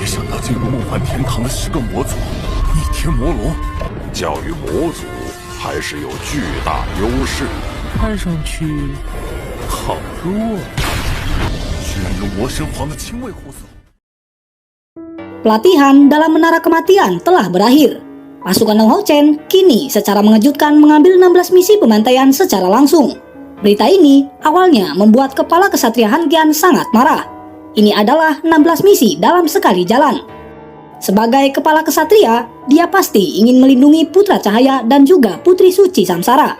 没想到进入梦幻天堂的10个魔族，逆天魔龙，教育魔族还是有巨大优势。看上去好弱，居然有魔神皇的亲卫护送。 Pelatihan dalam Menara Kematian telah berakhir. Pasukan Long Hao Chen kini secara mengejutkan mengambil 16 misi pembantaian secara langsung. Berita ini awalnya membuat kepala kesatria Han Qian sangat marah. Ini adalah 16 misi dalam sekali jalan. Sebagai kepala kesatria, dia pasti ingin melindungi Putra Cahaya dan juga Putri Suci Samsara.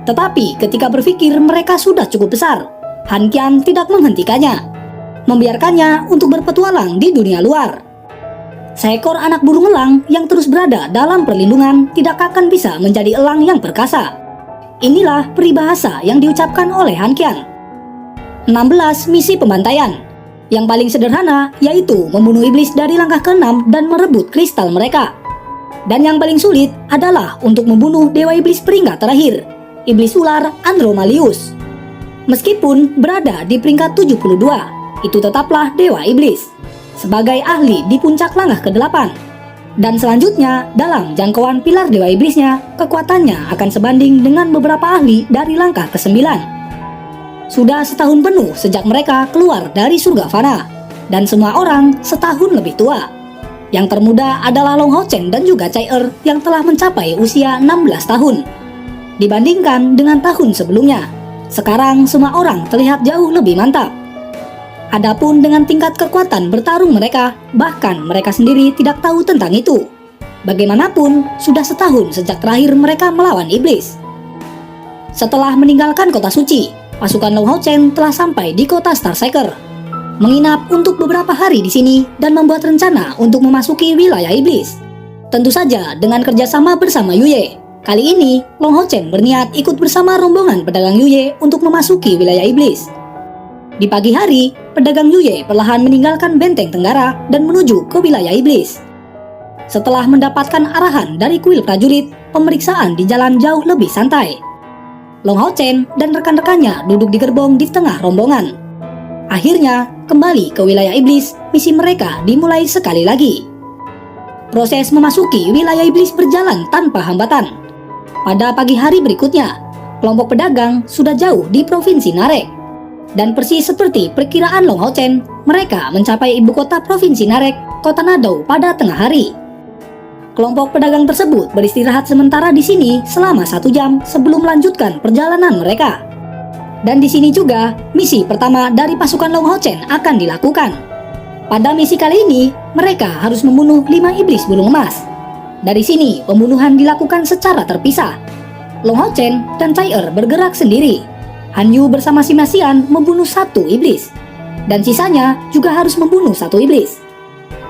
Tetapi ketika berpikir mereka sudah cukup besar, Han Qian tidak menghentikannya, membiarkannya untuk berpetualang di dunia luar. Seekor anak burung elang yang terus berada dalam perlindungan tidak akan bisa menjadi elang yang perkasa. Inilah peribahasa yang diucapkan oleh Han Qian. 16 misi pembantaian. Yang paling sederhana yaitu membunuh iblis dari langkah ke-6 dan merebut kristal mereka. Dan yang paling sulit adalah untuk membunuh dewa iblis peringkat terakhir, iblis ular Andromalius. Meskipun berada di peringkat 72, itu tetaplah dewa iblis sebagai ahli di puncak langkah ke-8. Dan selanjutnya, dalam jangkauan pilar dewa iblisnya, kekuatannya akan sebanding dengan beberapa ahli dari langkah ke-9. Sudah setahun penuh sejak mereka keluar dari surga fana, dan semua orang setahun lebih tua. Yang termuda adalah Long Hao Chen dan juga Cai Er yang telah mencapai usia 16 tahun. Dibandingkan dengan tahun sebelumnya, sekarang semua orang terlihat jauh lebih mantap. Adapun dengan tingkat kekuatan bertarung mereka, bahkan mereka sendiri tidak tahu tentang itu. Bagaimanapun, sudah setahun sejak terakhir mereka melawan iblis. Setelah meninggalkan kota suci, pasukan Long Hao Chen telah sampai di kota Starseeker, menginap untuk beberapa hari di sini dan membuat rencana untuk memasuki wilayah iblis. Tentu saja dengan kerjasama bersama Yuye. Kali ini, Long Hao Chen berniat ikut bersama rombongan pedagang Yuye untuk memasuki wilayah iblis. Di pagi hari, pedagang Yuye perlahan meninggalkan benteng tenggara dan menuju ke wilayah iblis. Setelah mendapatkan arahan dari kuil prajurit, pemeriksaan di jalan jauh lebih santai. Long Hao Chen dan rekan-rekannya duduk di gerbong di tengah rombongan. Akhirnya, kembali ke wilayah iblis, misi mereka dimulai sekali lagi. Proses memasuki wilayah iblis berjalan tanpa hambatan. Pada pagi hari berikutnya, kelompok pedagang sudah jauh di provinsi Narek. Dan persis seperti perkiraan Long Hao Chen, mereka mencapai ibu kota provinsi Narek, kota Nadou pada tengah hari. Kelompok pedagang tersebut beristirahat sementara di sini selama 1 jam sebelum melanjutkan perjalanan mereka. Dan di sini juga, misi pertama dari pasukan Long Hao Chen akan dilakukan. Pada misi kali ini, mereka harus membunuh 5 iblis burung emas. Dari sini, pembunuhan dilakukan secara terpisah. Long Hao Chen dan Cai Er bergerak sendiri. Han Yu bersama Sima Xian membunuh 1 iblis, dan sisanya juga harus membunuh 1 iblis.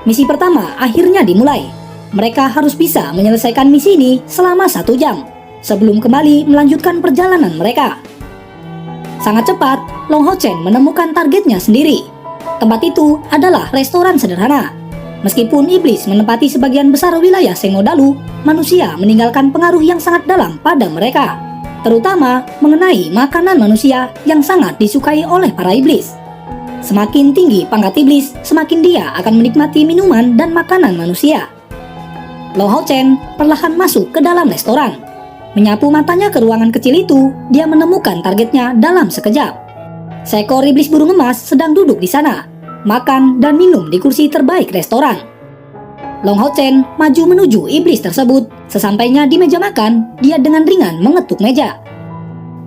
Misi pertama akhirnya dimulai. Mereka harus bisa menyelesaikan misi ini selama 1 jam, sebelum kembali melanjutkan perjalanan mereka. Sangat cepat, Long Hao Chen menemukan targetnya sendiri. Tempat itu adalah restoran sederhana. Meskipun iblis menempati sebagian besar wilayah Sengmodalu, manusia meninggalkan pengaruh yang sangat dalam pada mereka, terutama mengenai makanan manusia yang sangat disukai oleh para iblis. Semakin tinggi pangkat iblis, semakin dia akan menikmati minuman dan makanan manusia. Long Hao Chen perlahan masuk ke dalam restoran. Menyapu matanya ke ruangan kecil itu, dia menemukan targetnya dalam sekejap. Seekor iblis burung emas sedang duduk di sana, makan dan minum di kursi terbaik restoran. Long Hao Chen maju menuju iblis tersebut. Sesampainya di meja makan, dia dengan ringan mengetuk meja.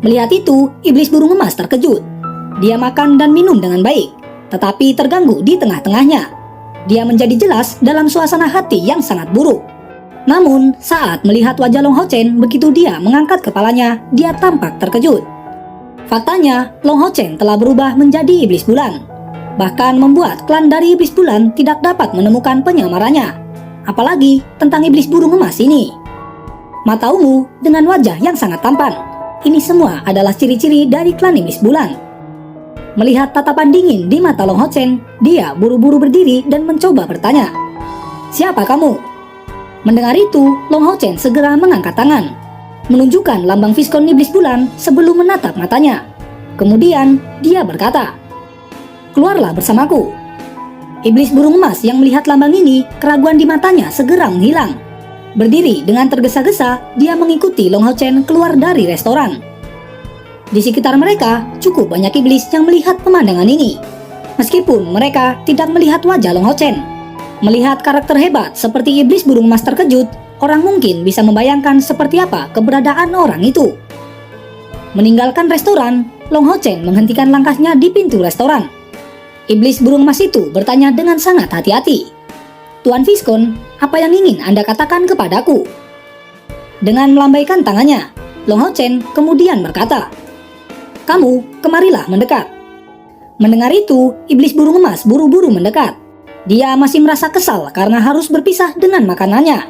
Melihat itu, iblis burung emas terkejut. Dia makan dan minum dengan baik, tetapi terganggu di tengah-tengahnya. Dia menjadi jelas dalam suasana hati yang sangat buruk. Namun, saat melihat wajah Long Hao Chen begitu dia mengangkat kepalanya, dia tampak terkejut. Faktanya, Long Hao Chen telah berubah menjadi iblis bulan. Bahkan membuat klan dari iblis bulan tidak dapat menemukan penyamarannya. Apalagi tentang iblis burung emas ini. Mata ungu dengan wajah yang sangat tampan. Ini semua adalah ciri-ciri dari klan iblis bulan. Melihat tatapan dingin di mata Long Hao Chen, dia buru-buru berdiri dan mencoba bertanya, "Siapa kamu?" Mendengar itu, Long Hao Chen segera mengangkat tangan, menunjukkan lambang viskon iblis bulan sebelum menatap matanya. Kemudian dia berkata, "Keluarlah bersamaku." Iblis burung emas yang melihat lambang ini, keraguan di matanya segera menghilang. Berdiri dengan tergesa-gesa, dia mengikuti Long Hao Chen keluar dari restoran. Di sekitar mereka, cukup banyak iblis yang melihat pemandangan ini. Meskipun mereka tidak melihat wajah Long Hao Chen, melihat karakter hebat seperti iblis burung emas terkejut, orang mungkin bisa membayangkan seperti apa keberadaan orang itu. Meninggalkan restoran, Long Hao Chen menghentikan langkahnya di pintu restoran. Iblis burung emas itu bertanya dengan sangat hati-hati, "Tuan Viscount, apa yang ingin Anda katakan kepadaku?" Dengan melambaikan tangannya, Long Hao Chen kemudian berkata, "Kamu, kemarilah mendekat." Mendengar itu, iblis burung emas buru-buru mendekat. Dia masih merasa kesal karena harus berpisah dengan makanannya.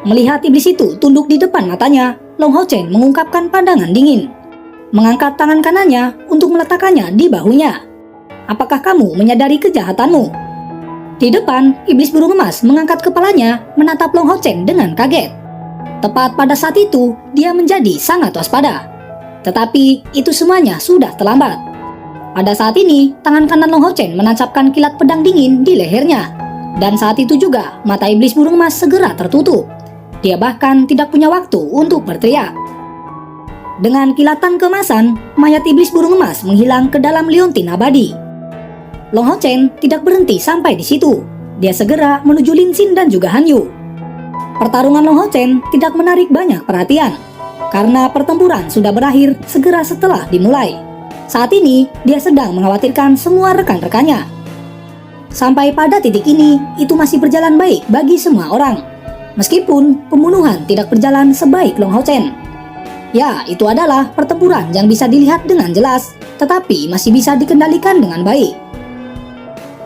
Melihat iblis itu tunduk di depan matanya, Long Hao Chen mengungkapkan pandangan dingin. Mengangkat tangan kanannya untuk meletakkannya di bahunya. "Apakah kamu menyadari kejahatanmu?" Di depan, iblis burung emas mengangkat kepalanya menatap Long Hao Chen dengan kaget. Tepat pada saat itu, dia menjadi sangat waspada. Tetapi itu semuanya sudah terlambat. Pada saat ini, tangan kanan Long Hao Chen menancapkan kilat pedang dingin di lehernya. Dan saat itu juga, mata iblis burung emas segera tertutup. Dia bahkan tidak punya waktu untuk berteriak. Dengan kilatan keemasan, mayat iblis burung emas menghilang ke dalam liontin abadi. Long Hao Chen tidak berhenti sampai di situ. Dia segera menuju Lin Xin dan juga Han Yu. Pertarungan Long Hao Chen tidak menarik banyak perhatian, karena pertempuran sudah berakhir segera setelah dimulai. Saat ini, dia sedang mengkhawatirkan semua rekan-rekannya. Sampai pada titik ini, itu masih berjalan baik bagi semua orang. Meskipun pembunuhan tidak berjalan sebaik Long Hao Chen. Ya, itu adalah pertempuran yang bisa dilihat dengan jelas, tetapi masih bisa dikendalikan dengan baik.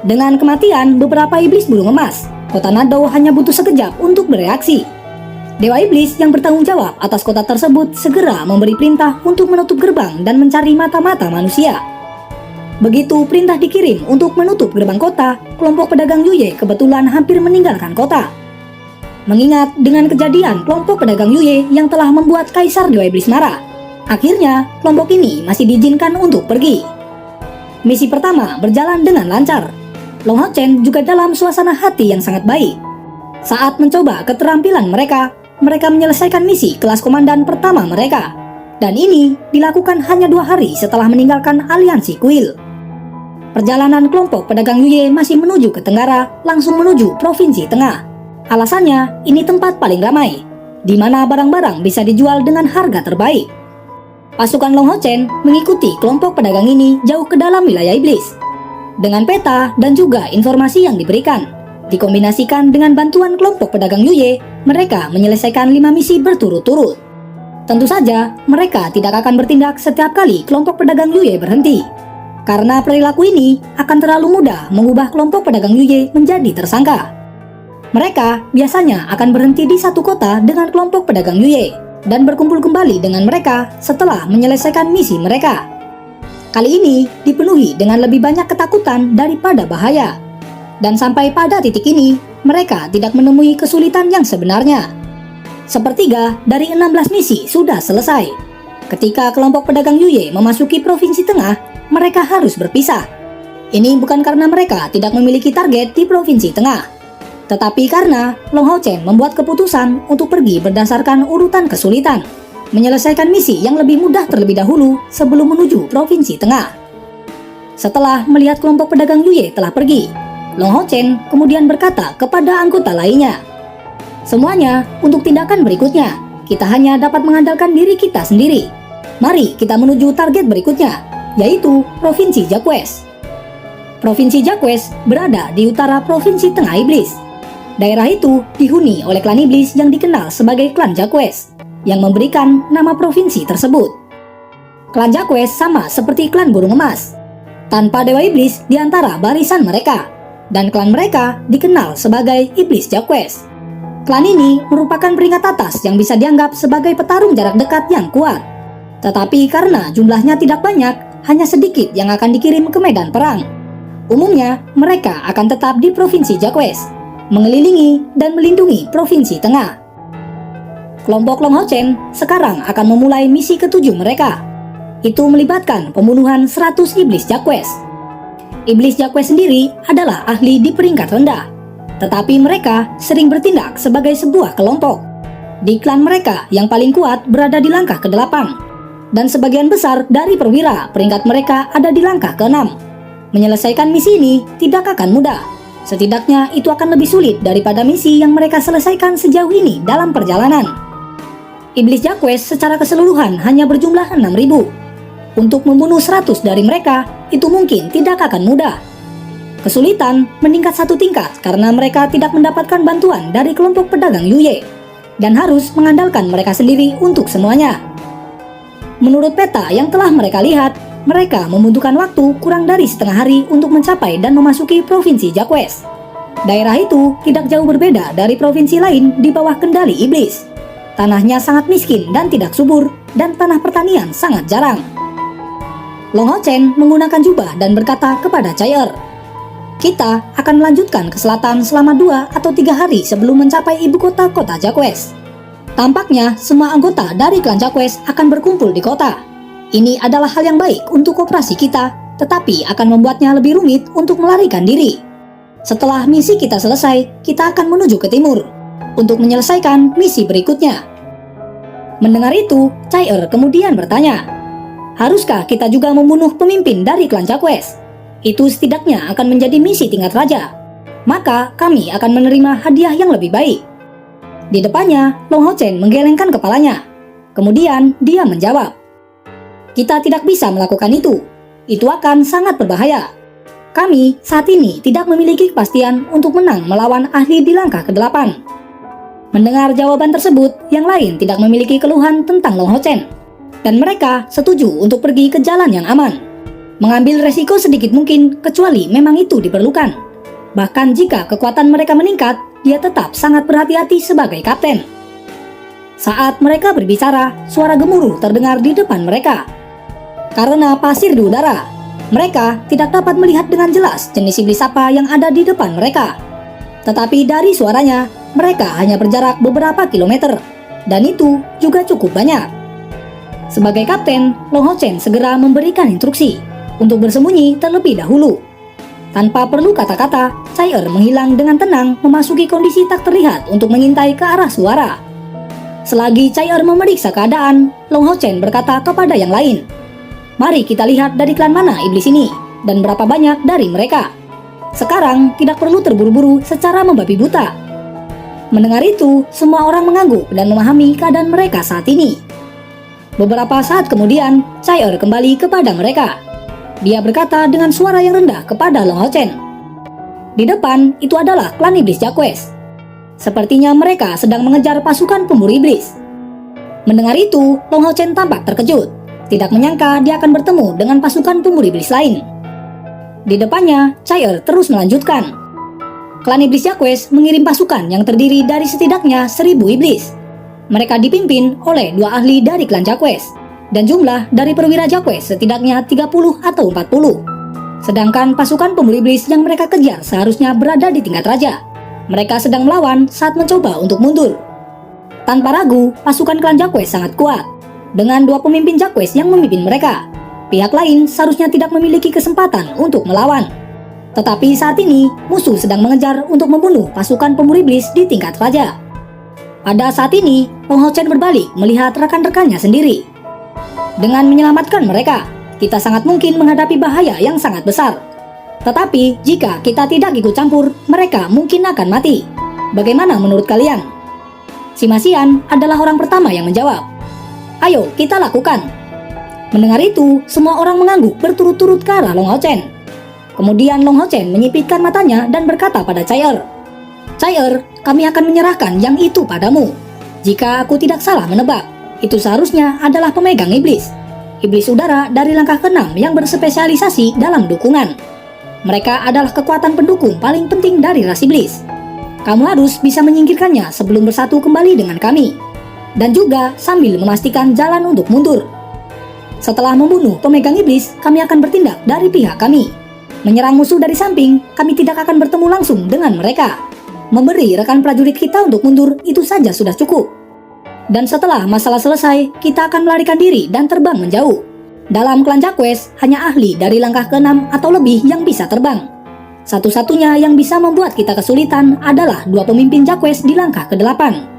Dengan kematian beberapa iblis burung emas, kota Nado hanya butuh sekejap untuk bereaksi. Dewa Iblis yang bertanggung jawab atas kota tersebut segera memberi perintah untuk menutup gerbang dan mencari mata-mata manusia. Begitu perintah dikirim untuk menutup gerbang kota, kelompok pedagang Yuye kebetulan hampir meninggalkan kota. Mengingat dengan kejadian kelompok pedagang Yuye yang telah membuat Kaisar Dewa Iblis marah, akhirnya kelompok ini masih diizinkan untuk pergi. Misi pertama berjalan dengan lancar. Long Hao Chen juga dalam suasana hati yang sangat baik. Saat mencoba keterampilan mereka menyelesaikan misi kelas komandan pertama mereka. Dan ini dilakukan hanya 2 hari setelah meninggalkan aliansi kuil. Perjalanan kelompok pedagang Yuye masih menuju ke tenggara, langsung menuju provinsi tengah. Alasannya, ini tempat paling ramai, di mana barang-barang bisa dijual dengan harga terbaik. Pasukan Long Hao Chen mengikuti kelompok pedagang ini jauh ke dalam wilayah iblis. Dengan peta dan juga informasi yang diberikan, dikombinasikan dengan bantuan kelompok pedagang Yuye, mereka menyelesaikan 5 misi berturut-turut. Tentu saja, mereka tidak akan bertindak setiap kali kelompok pedagang Yuye berhenti. Karena perilaku ini akan terlalu mudah mengubah kelompok pedagang Yuye menjadi tersangka. Mereka biasanya akan berhenti di satu kota dengan kelompok pedagang Yuye dan berkumpul kembali dengan mereka setelah menyelesaikan misi mereka. Kali ini dipenuhi dengan lebih banyak ketakutan daripada bahaya. Dan sampai pada titik ini, mereka tidak menemui kesulitan yang sebenarnya. Sepertiga dari 16 misi sudah selesai. Ketika kelompok pedagang Yuye memasuki provinsi tengah, mereka harus berpisah. Ini bukan karena mereka tidak memiliki target di provinsi tengah, tetapi karena Long Hao Chen membuat keputusan untuk pergi berdasarkan urutan kesulitan, menyelesaikan misi yang lebih mudah terlebih dahulu sebelum menuju provinsi tengah. Setelah melihat kelompok pedagang Yuye telah pergi, Long Hao Chen kemudian berkata kepada anggota lainnya, "Semuanya untuk tindakan berikutnya, kita hanya dapat mengandalkan diri kita sendiri. Mari kita menuju target berikutnya, yaitu Provinsi Jaques." Provinsi Jaques berada di utara Provinsi Tengah Iblis. Daerah itu dihuni oleh klan iblis yang dikenal sebagai klan Jaques, yang memberikan nama provinsi tersebut. Klan Jaques sama seperti klan burung emas, tanpa dewa iblis di antara barisan mereka, dan klan mereka dikenal sebagai Iblis Jaques. Klan ini merupakan peringkat atas yang bisa dianggap sebagai petarung jarak dekat yang kuat. Tetapi karena jumlahnya tidak banyak, hanya sedikit yang akan dikirim ke medan perang. Umumnya, mereka akan tetap di Provinsi Jaques, mengelilingi dan melindungi Provinsi Tengah. Kelompok Long Hao Chen sekarang akan memulai misi ke-7 mereka. Itu melibatkan pembunuhan 100 iblis Jaques. Iblis Jacques sendiri adalah ahli di peringkat rendah, tetapi mereka sering bertindak sebagai sebuah kelompok. Di klan mereka yang paling kuat berada di langkah ke-8, dan sebagian besar dari perwira peringkat mereka ada di langkah ke-6. Menyelesaikan misi ini tidak akan mudah. Setidaknya itu akan lebih sulit daripada misi yang mereka selesaikan sejauh ini dalam perjalanan. Iblis Jacques secara keseluruhan hanya berjumlah 6.000. Untuk membunuh 100 dari mereka, itu mungkin tidak akan mudah. Kesulitan meningkat satu tingkat karena mereka tidak mendapatkan bantuan dari kelompok pedagang Yuye, dan harus mengandalkan mereka sendiri untuk semuanya. Menurut peta yang telah mereka lihat, mereka membutuhkan waktu kurang dari setengah hari untuk mencapai dan memasuki Provinsi Jacques. Daerah itu tidak jauh berbeda dari provinsi lain di bawah kendali iblis. Tanahnya sangat miskin dan tidak subur, dan tanah pertanian sangat jarang. Long Hao Chen menggunakan jubah dan berkata kepada Chai Er, "Kita akan melanjutkan ke selatan selama 2 atau 3 hari sebelum mencapai ibu kota Jacques. Tampaknya semua anggota dari klan Jacques akan berkumpul di kota. Ini adalah hal yang baik untuk operasi kita, tetapi akan membuatnya lebih rumit untuk melarikan diri. Setelah misi kita selesai, kita akan menuju ke timur untuk menyelesaikan misi berikutnya." Mendengar itu, Chai Er kemudian bertanya, "Haruskah kita juga membunuh pemimpin dari klan Jacques? Itu setidaknya akan menjadi misi tingkat raja. Maka kami akan menerima hadiah yang lebih baik." Di depannya, Long Hao Chen menggelengkan kepalanya. Kemudian dia menjawab, "Kita tidak bisa melakukan itu. Itu akan sangat berbahaya. Kami saat ini tidak memiliki kepastian untuk menang melawan ahli di langkah ke-8. Mendengar jawaban tersebut, yang lain tidak memiliki keluhan tentang Long Hao Chen, dan mereka setuju untuk pergi ke jalan yang aman. Mengambil resiko sedikit mungkin kecuali memang itu diperlukan. Bahkan jika kekuatan mereka meningkat, dia tetap sangat berhati-hati sebagai kapten. Saat mereka berbicara, suara gemuruh terdengar di depan mereka. Karena pasir di udara, mereka tidak dapat melihat dengan jelas jenis iblis apa yang ada di depan mereka. Tetapi dari suaranya, mereka hanya berjarak beberapa kilometer, dan itu juga cukup banyak. Sebagai kapten, Long Hao Chen segera memberikan instruksi untuk bersembunyi terlebih dahulu. Tanpa perlu kata-kata, Chai Er menghilang dengan tenang memasuki kondisi tak terlihat untuk mengintai ke arah suara. Selagi Chai Er memeriksa keadaan, Long Hao Chen berkata kepada yang lain, "Mari kita lihat dari klan mana iblis ini, dan berapa banyak dari mereka. Sekarang tidak perlu terburu-buru secara membabi buta." Mendengar itu, semua orang mengangguk dan memahami keadaan mereka saat ini. Beberapa saat kemudian, Chai Er kembali kepada mereka. Dia berkata dengan suara yang rendah kepada Long Hao Chen, "Di depan itu adalah klan iblis Jacques. Sepertinya mereka sedang mengejar pasukan pemburu iblis." Mendengar itu, Long Hao Chen tampak terkejut. Tidak menyangka dia akan bertemu dengan pasukan pemburu iblis lain. Di depannya, Chai Er terus melanjutkan, "Klan iblis Jacques mengirim pasukan yang terdiri dari setidaknya 1.000 iblis. Mereka dipimpin oleh 2 ahli dari klan Jacques, dan jumlah dari perwira Jacques setidaknya 30 atau 40. Sedangkan pasukan pemburu iblis yang mereka kejar seharusnya berada di tingkat raja. Mereka sedang melawan saat mencoba untuk mundur." Tanpa ragu, pasukan klan Jacques sangat kuat. Dengan 2 pemimpin Jacques yang memimpin mereka, pihak lain seharusnya tidak memiliki kesempatan untuk melawan. Tetapi saat ini, musuh sedang mengejar untuk membunuh pasukan pemburu iblis di tingkat raja. Pada saat ini, Long Hao Chen berbalik melihat rekan-rekannya sendiri. Dengan menyelamatkan mereka, kita sangat mungkin menghadapi bahaya yang sangat besar. Tetapi jika kita tidak ikut campur, mereka mungkin akan mati. Bagaimana menurut kalian? Sima Xian adalah orang pertama yang menjawab, "Ayo kita lakukan." Mendengar itu, semua orang mengangguk berturut-turut ke arah Long Hao Chen. Kemudian Long Hao Chen menyipitkan matanya dan berkata pada Chai Er, "Chai Er, kami akan menyerahkan yang itu padamu. Jika aku tidak salah menebak, itu seharusnya adalah pemegang iblis. Iblis udara dari langkah ke-6 yang berspesialisasi dalam dukungan. Mereka adalah kekuatan pendukung paling penting dari ras iblis. Kamu harus bisa menyingkirkannya sebelum bersatu kembali dengan kami, dan juga sambil memastikan jalan untuk mundur. Setelah membunuh pemegang iblis, kami akan bertindak dari pihak kami. Menyerang musuh dari samping, kami tidak akan bertemu langsung dengan mereka. Memberi rekan prajurit kita untuk mundur itu saja sudah cukup. Dan setelah masalah selesai, kita akan melarikan diri dan terbang menjauh. Dalam klan Jacques, hanya ahli dari langkah ke-6 atau lebih yang bisa terbang. Satu-satunya yang bisa membuat kita kesulitan adalah dua pemimpin Jacques di langkah ke-8.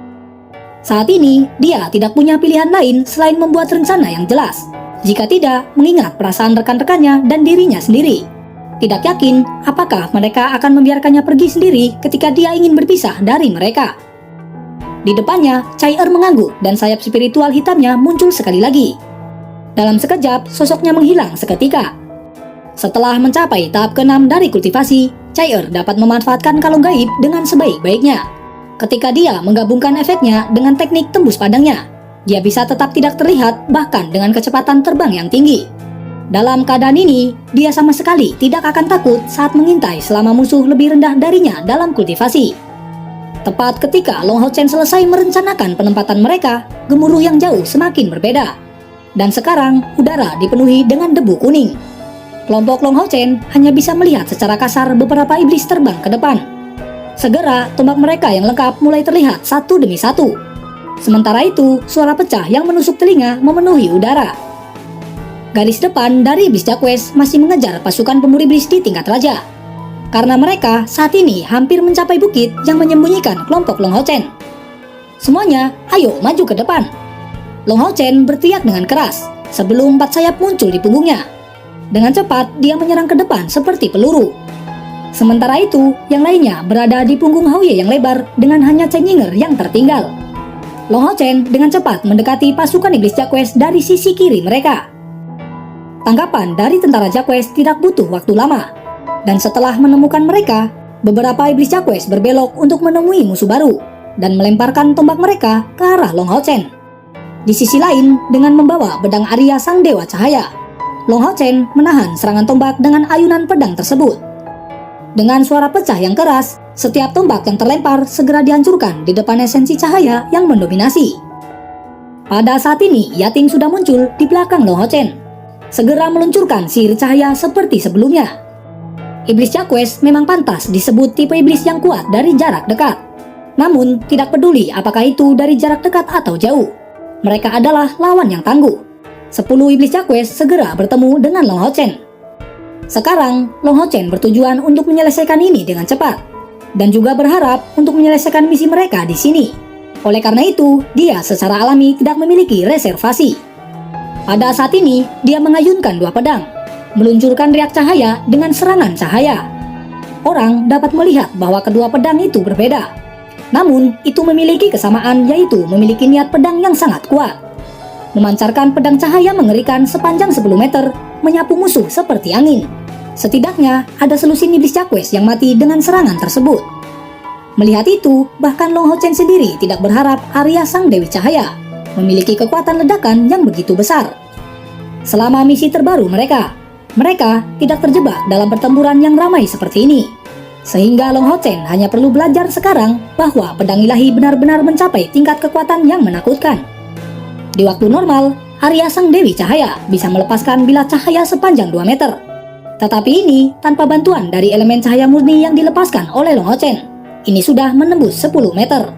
Saat ini, dia tidak punya pilihan lain selain membuat rencana yang jelas. Jika tidak, mengingat perasaan rekan-rekannya dan dirinya sendiri. Tidak yakin apakah mereka akan membiarkannya pergi sendiri ketika dia ingin berpisah dari mereka. Di depannya, Chai-Er mengangguk dan sayap spiritual hitamnya muncul sekali lagi. Dalam sekejap, sosoknya menghilang seketika. Setelah mencapai tahap ke-6 dari kultivasi, Chai-Er dapat memanfaatkan kalung gaib dengan sebaik-baiknya. Ketika dia menggabungkan efeknya dengan teknik tembus padangnya, dia bisa tetap tidak terlihat bahkan dengan kecepatan terbang yang tinggi. Dalam keadaan ini, dia sama sekali tidak akan takut saat mengintai selama musuh lebih rendah darinya dalam kultivasi. Tepat ketika Long Hao Chen selesai merencanakan penempatan mereka, gemuruh yang jauh semakin berbeda. Dan sekarang, udara dipenuhi dengan debu kuning. Kelompok Long Hao Chen hanya bisa melihat secara kasar beberapa iblis terbang ke depan. Segera, tombak mereka yang lengkap mulai terlihat satu demi satu. Sementara itu, suara pecah yang menusuk telinga memenuhi udara. Garis depan dari iblis Jacques masih mengejar pasukan pemburu iblis di tingkat raja. Karena mereka saat ini hampir mencapai bukit yang menyembunyikan kelompok Long Hao Chen. Semuanya, ayo maju ke depan. Long Hao Chen berteriak dengan keras sebelum 4 sayap muncul di punggungnya. Dengan cepat, dia menyerang ke depan seperti peluru. Sementara itu, yang lainnya berada di punggung Hao Ye yang lebar dengan hanya Chen Yinger yang tertinggal. Long Hao Chen dengan cepat mendekati pasukan iblis Jacques dari sisi kiri mereka. Tangkapan dari tentara Jacques tidak butuh waktu lama. Dan setelah menemukan mereka, beberapa iblis Jacques berbelok untuk menemui musuh baru dan melemparkan tombak mereka ke arah Long Hao Chen. Di sisi lain, dengan membawa pedang Arya Sang Dewa Cahaya, Long Hao Chen menahan serangan tombak dengan ayunan pedang tersebut. Dengan suara pecah yang keras, setiap tombak yang terlempar segera dihancurkan di depan esensi cahaya yang mendominasi. Pada saat ini, Yating sudah muncul di belakang Long Hao Chen, segera meluncurkan sihir cahaya seperti sebelumnya. Iblis Jacques memang pantas disebut tipe iblis yang kuat dari jarak dekat. Namun, tidak peduli apakah itu dari jarak dekat atau jauh. Mereka adalah lawan yang tangguh. 10 iblis Jacques segera bertemu dengan Long Hao Chen. Sekarang, Long Hao Chen bertujuan untuk menyelesaikan ini dengan cepat, dan juga berharap untuk menyelesaikan misi mereka di sini. Oleh karena itu, dia secara alami tidak memiliki reservasi. Pada saat ini, dia mengayunkan 2 pedang, meluncurkan riak cahaya dengan serangan cahaya. Orang dapat melihat bahwa kedua pedang itu berbeda. Namun, itu memiliki kesamaan, yaitu memiliki niat pedang yang sangat kuat. Memancarkan pedang cahaya mengerikan sepanjang 10 meter, menyapu musuh seperti angin. Setidaknya, ada selusin iblis Jacques yang mati dengan serangan tersebut. Melihat itu, bahkan Long Hao Chen sendiri tidak berharap Arya Sang Dewi Cahaya memiliki kekuatan ledakan yang begitu besar. Selama misi terbaru mereka tidak terjebak dalam pertempuran yang ramai seperti ini. Sehingga Long Hao Chen hanya perlu belajar sekarang bahwa pedang ilahi benar-benar mencapai tingkat kekuatan yang menakutkan. Di waktu normal, Arya Sang Dewi Cahaya bisa melepaskan bilah cahaya sepanjang 2 meter. Tetapi ini tanpa bantuan dari elemen cahaya murni yang dilepaskan oleh Long Hao Chen. Ini sudah menembus 10 meter.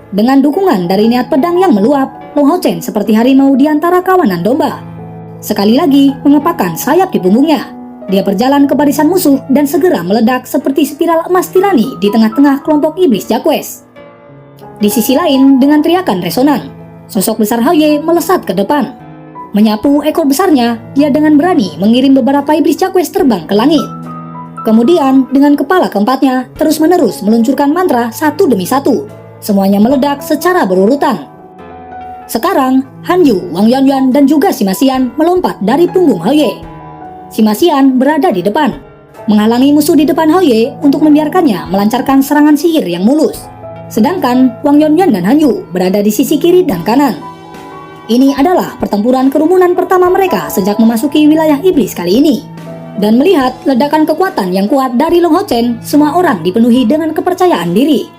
Dengan dukungan dari niat pedang yang meluap, Long Hao Chen seperti harimau di antara kawanan domba. Sekali lagi mengepakkan sayap di punggungnya. Dia berjalan ke barisan musuh dan segera meledak seperti spiral emas tirani di tengah-tengah kelompok iblis Jacques. Di sisi lain, dengan teriakan resonan, sosok besar Hao Ye melesat ke depan. Menyapu ekor besarnya, dia dengan berani mengirim beberapa iblis Jacques terbang ke langit. Kemudian, dengan kepala keempatnya, terus-menerus meluncurkan mantra satu demi satu. Semuanya meledak secara berurutan. Sekarang, Han Yu, Wang Yuanyuan, dan juga Sima Xian melompat dari punggung Hao Ye. Sima Xian berada di depan, menghalangi musuh di depan Hao Ye untuk membiarkannya melancarkan serangan sihir yang mulus. Sedangkan Wang Yuanyuan dan Han Yu berada di sisi kiri dan kanan. Ini adalah pertempuran kerumunan pertama mereka sejak memasuki wilayah iblis kali ini. Dan melihat ledakan kekuatan yang kuat dari Long Hao Chen, semua orang dipenuhi dengan kepercayaan diri.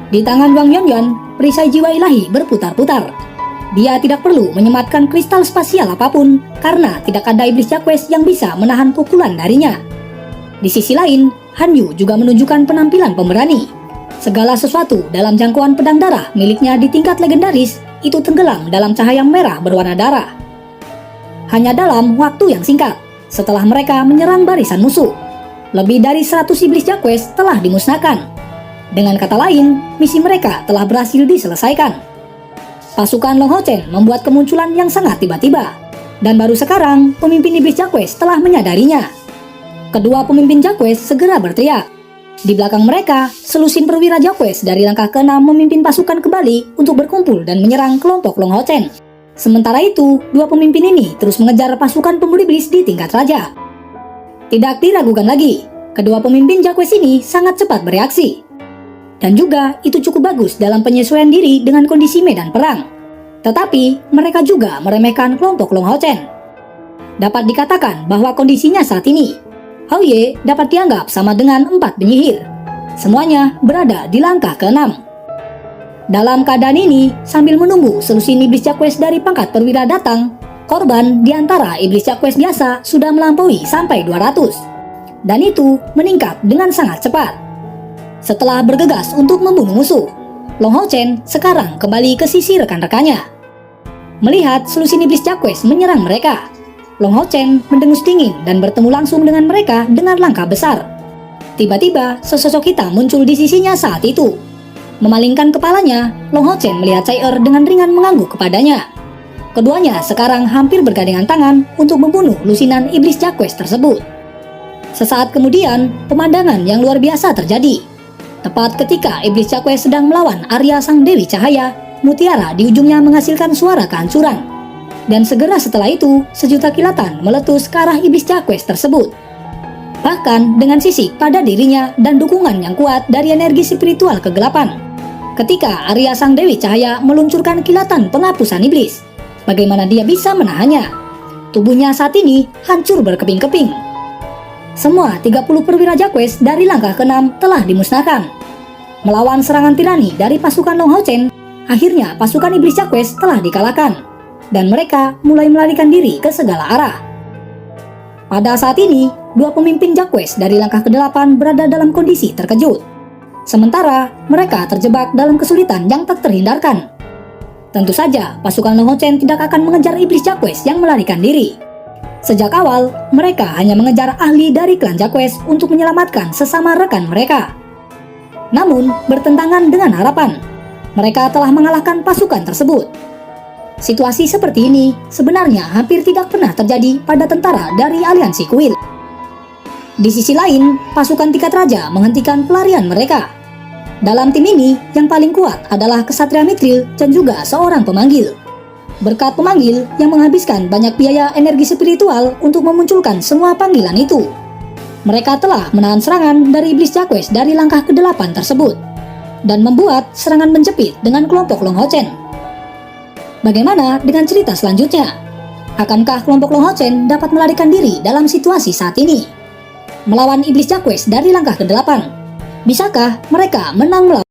Di tangan Wang Yuanyuan, perisai jiwa ilahi berputar-putar. Dia tidak perlu menyematkan kristal spasial apapun, karena tidak ada iblis Jacques yang bisa menahan pukulan darinya. Di sisi lain, Han Yu juga menunjukkan penampilan pemberani. Segala sesuatu dalam jangkauan pedang darah miliknya di tingkat legendaris itu tenggelam dalam cahaya merah berwarna darah. hanya dalam waktu yang singkat setelah mereka menyerang barisan musuh. Lebih dari 100 iblis Jaquest telah dimusnahkan. Dengan kata lain, misi mereka telah berhasil diselesaikan. Pasukan Long Hao Chen membuat kemunculan yang sangat tiba-tiba, dan baru sekarang pemimpin iblis Jaquest telah menyadarinya. Kedua pemimpin Jaquest segera berteriak. Di belakang mereka, selusin perwira Jaquest dari langkah ke-6 memimpin pasukan kembali untuk berkumpul dan menyerang kelompok Long Hao Chen. Sementara itu, dua pemimpin ini terus mengejar pasukan pemburu iblis di tingkat raja. Tidak diragukan lagi, kedua pemimpin Jaquest ini sangat cepat bereaksi. Dan juga itu cukup bagus dalam penyesuaian diri dengan kondisi medan perang. Tetapi, mereka juga meremehkan kelompok Long Hao Chen. Dapat dikatakan bahwa kondisinya saat ini, Hao Ye dapat dianggap sama dengan 4 penyihir. Semuanya berada di langkah ke-6. Dalam keadaan ini, sambil menunggu selusin iblis Jaquest dari pangkat perwira datang, korban di antara iblis Jaquest biasa sudah melampaui sampai 200. Dan itu meningkat dengan sangat cepat. Setelah bergegas untuk membunuh musuh, Long Hao Chen sekarang kembali ke sisi rekan-rekannya. Melihat selusin iblis Jaquest menyerang mereka, Long Hao Chen mendengus dingin dan bertemu langsung dengan mereka dengan langkah besar. Tiba-tiba, sesosok hitam muncul di sisinya saat itu. Memalingkan kepalanya, Long Hao Chen melihat Chai dengan ringan mengangguk kepadanya. Keduanya sekarang hampir bergandengan tangan untuk membunuh lusinan iblis Jaquest tersebut. Sesaat kemudian, pemandangan yang luar biasa terjadi. Tepat ketika iblis Jaquest sedang melawan Arya Sang Dewi Cahaya, mutiara di ujungnya menghasilkan suara kehancuran. Dan segera setelah itu, sejuta kilatan meletus ke arah iblis Jaquest tersebut. Bahkan dengan sisik pada dirinya dan dukungan yang kuat dari energi spiritual kegelapan. Ketika Arya Sang Dewi Cahaya meluncurkan kilatan penghapusan iblis, bagaimana dia bisa menahannya? Tubuhnya saat ini hancur berkeping-keping. Semua 30 perwira Jaquest dari langkah ke-6 telah dimusnahkan. Melawan serangan tirani dari pasukan Long Hao Chen, akhirnya pasukan iblis Jaquest telah dikalahkan. Dan mereka mulai melarikan diri ke segala arah. Pada saat ini, dua pemimpin Jaquest dari langkah ke-8 berada dalam kondisi terkejut. Sementara mereka terjebak dalam kesulitan yang tak terhindarkan. Tentu saja, pasukan Long Hao Chen tidak akan mengejar iblis Jaquest yang melarikan diri. Sejak awal, mereka hanya mengejar ahli dari klan Jaquest untuk menyelamatkan sesama rekan mereka. Namun, bertentangan dengan harapan, mereka telah mengalahkan pasukan tersebut. Situasi seperti ini sebenarnya hampir tidak pernah terjadi pada tentara dari aliansi Kuil. Di sisi lain, pasukan tingkat raja menghentikan pelarian mereka. Dalam tim ini, yang paling kuat adalah Ksatria Mithril dan juga seorang pemanggil. Berkat pemanggil yang menghabiskan banyak biaya energi spiritual untuk memunculkan semua panggilan itu, mereka telah menahan serangan dari iblis Jaquest dari langkah ke-8 tersebut dan membuat serangan menjepit dengan kelompok Long Hao Chen. Bagaimana dengan cerita selanjutnya? Akankah kelompok Long Hao Chen dapat melarikan diri dalam situasi saat ini? Melawan iblis Jaquest dari langkah ke-8, bisakah mereka menang melawan